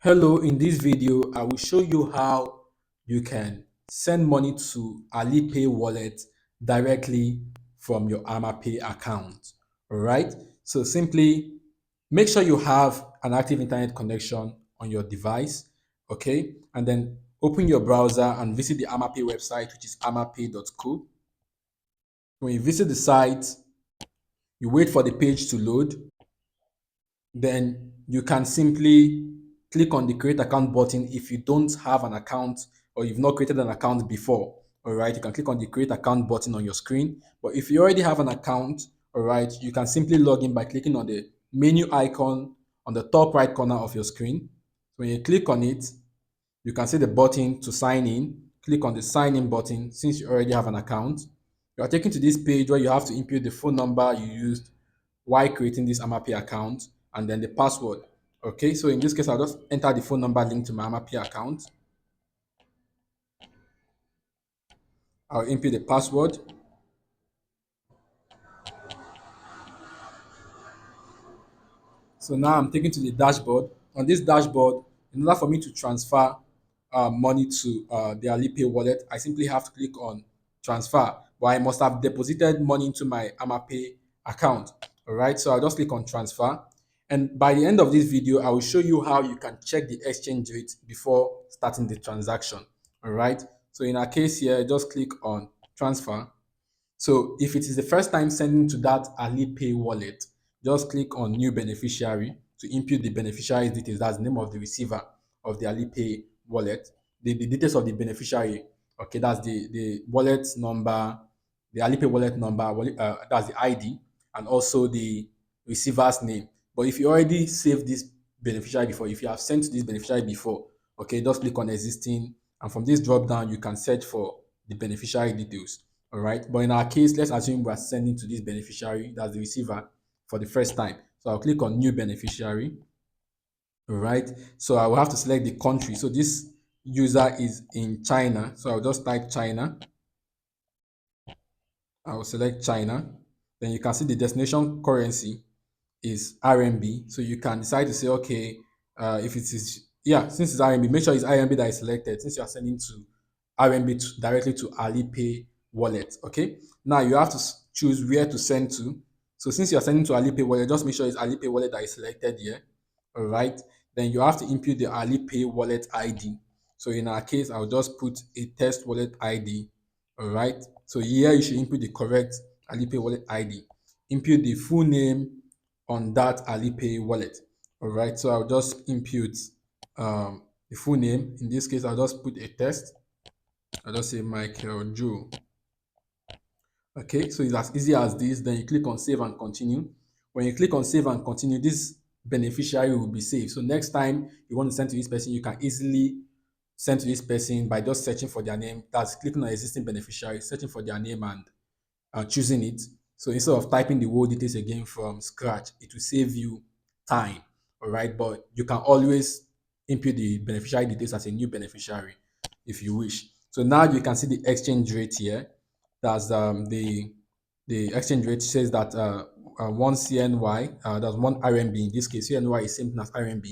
Hello, in this video, I will show you how you can send money to AliPay wallet directly from your AmaPay account. All right. So simply make sure you have an active internet connection on your device. Okay. And then open your browser and visit the AmaPay website, which is amapay.co. When you visit the site, you wait for the page to load. Then you can simply click on the create account button if you don't have an account or you've not created an account before. All right, you can click on the create account button on your screen. But if you already have an account, all right, you can simply log in by clicking on the menu icon on the top right corner of your screen. When you click on it, you can see the button to sign in. Click on the sign in button since you already have an account. You are taken to this page where you have to input the phone number you used while creating this AmaPay account and then the password. Okay, so in this case, I'll just enter the phone number linked to my AmaPay account. I'll input the password. So now I'm taken to the dashboard. On this dashboard, in order for me to transfer money to the AliPay wallet, I simply have to click on transfer. But I must have deposited money into my AmaPay account. All right, so I'll just click on transfer. And by the end of this video, I will show you how you can check the exchange rate before starting the transaction. All right, so in our case here, just click on transfer. So if it is the first time sending to that AliPay wallet, just click on new beneficiary to input the beneficiary's details. That's the name of the receiver of the AliPay wallet. The details of the beneficiary. Okay, that's the wallet number, the AliPay wallet number, that's the ID, and also the receiver's name. But if you already saved this beneficiary before, if you have sent to this beneficiary before, okay, just click on existing, and from this drop down, you can search for the beneficiary details. All right. But in our case, let's assume we're sending to this beneficiary, that's the receiver, for the first time. So I'll click on new beneficiary. All right. So I will have to select the country. So this user is in China. So I'll just type China. I'll select China. Then you can see the destination currency is RMB. So you can decide to say, okay, if it is, yeah, since it's RMB, make sure it's RMB that is selected since you are sending to RMB directly to AliPay wallet. Okay. Now you have to choose where to send to. So since you are sending to AliPay wallet, just make sure it's AliPay wallet that is selected here. All right. Then you have to input the AliPay wallet ID. So in our case, I'll just put a test wallet ID. All right. So here you should input the correct AliPay wallet ID. Input the full name on that AliPay wallet. All right. So I'll just input the full name. In this case, I'll just put a test. I'll just say Michael Joe. Okay, so it's as easy as this. Then you click on save and continue. When you click on save and continue, this beneficiary will be saved. So next time you want to send to this person, you can easily send to this person by just searching for their name. That's clicking on existing beneficiary, searching for their name and choosing it. So instead of typing the whole details again from scratch, it will save you time. All right, but you can always input the beneficiary details as a new beneficiary if you wish. So now you can see the exchange rate here. That's the exchange rate says that one CNY, that's one RMB. In this case, CNY is same thing as RMB,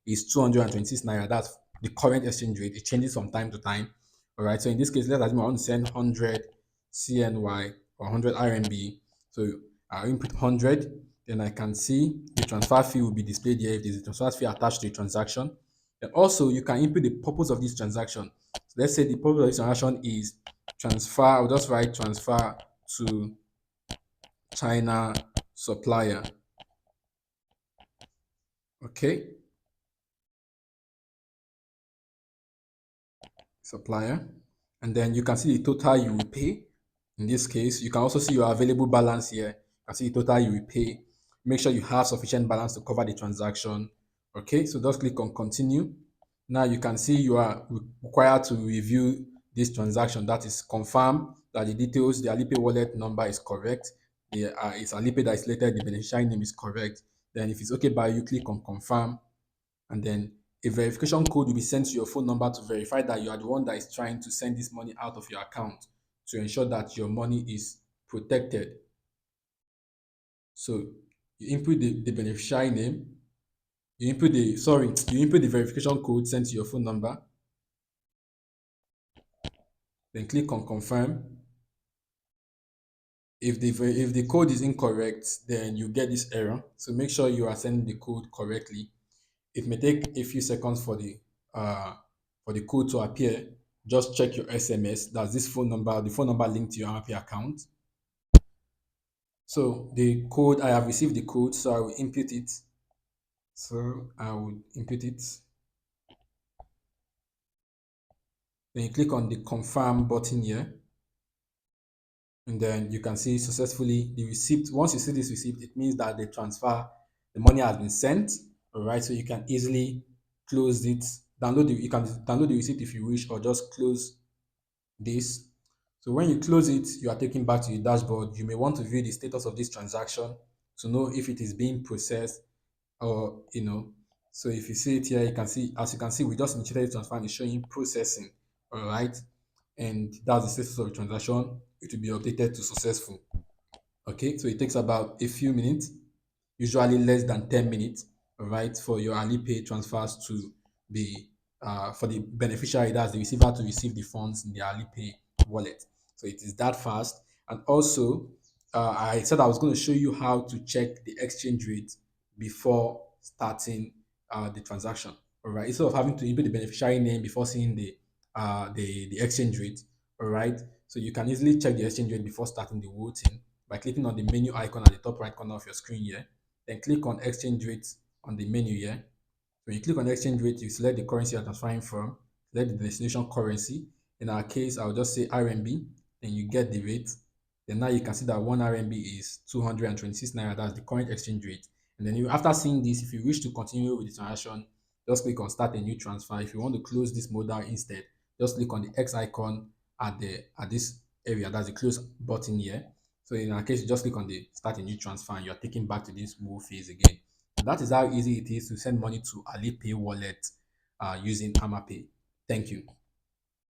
is 226 naira. That's the current exchange rate. It changes from time to time. All right. So in this case, let's assume I want to send 100 CNY or 100 RMB. So I input 100, then I can see the transfer fee will be displayed here if there's a transfer fee attached to a transaction. And also, you can input the purpose of this transaction. So let's say the purpose of this transaction is transfer. I'll just write transfer to China supplier. Okay, supplier. And then you can see the total you will pay. In this case, you can also see your available balance here. You can see the total you will pay. Make sure you have sufficient balance to cover the transaction. Okay, so just click on continue. Now you can see you are required to review this transaction. That is confirm that the details, the Alipay wallet number is correct. It's Alipay that is selected, the beneficiary name is correct. Then if it's okay by you, click on confirm, and then a verification code will be sent to your phone number to verify that you are the one that is trying to send this money out of your account to ensure that your money is protected. So you input the beneficiary name, you input the verification code sent to your phone number, then click on confirm. If the code is incorrect, then you get this error. So make sure you are sending the code correctly. It may take a few seconds for the code to appear. Just check your SMS. That's this phone number, the phone number linked to your AmaPay account. So the code, I have received the code, so I will input it. So I will input it. Then you click on the confirm button here, and then you can see successfully the receipt. Once you see this receipt, it means that the money has been sent. All right, so you can easily close it. You can download the receipt if you wish, or just close this. So when you close it, you are taken back to the dashboard. You may want to view the status of this transaction to know if it is being processed, or so if you see it here, you can see, we just initiated the transfer and it's showing processing. All right, and that's the status of the transaction. It will be updated to successful. Okay, so it takes about a few minutes, usually less than 10 minutes, all right, for your AliPay transfers to be for the beneficiary, that's the receiver, to receive the funds in the AliPay wallet. So it is that fast. And also, I said I was going to show you how to check the exchange rate before starting the transaction. All right, instead of having to input the beneficiary name before seeing the exchange rate. All right, so you can easily check the exchange rate before starting the whole thing by clicking on the menu icon at the top right corner of your screen here. Then click on exchange rates on the menu here. When you click on exchange rate, you select the currency you're transferring from, select the destination currency. In our case, I'll just say RMB, then you get the rate. Then now you can see that 1 RMB is 226 naira. That's the current exchange rate. And then after seeing this, if you wish to continue with the transaction, just click on start a new transfer. If you want to close this modal instead, just click on the X icon at this area. That's the close button here. So in our case, you just click on the start a new transfer and you're taken back to this move phase again. And that is how easy it is to send money to AliPay wallet using AmaPay. Thank you.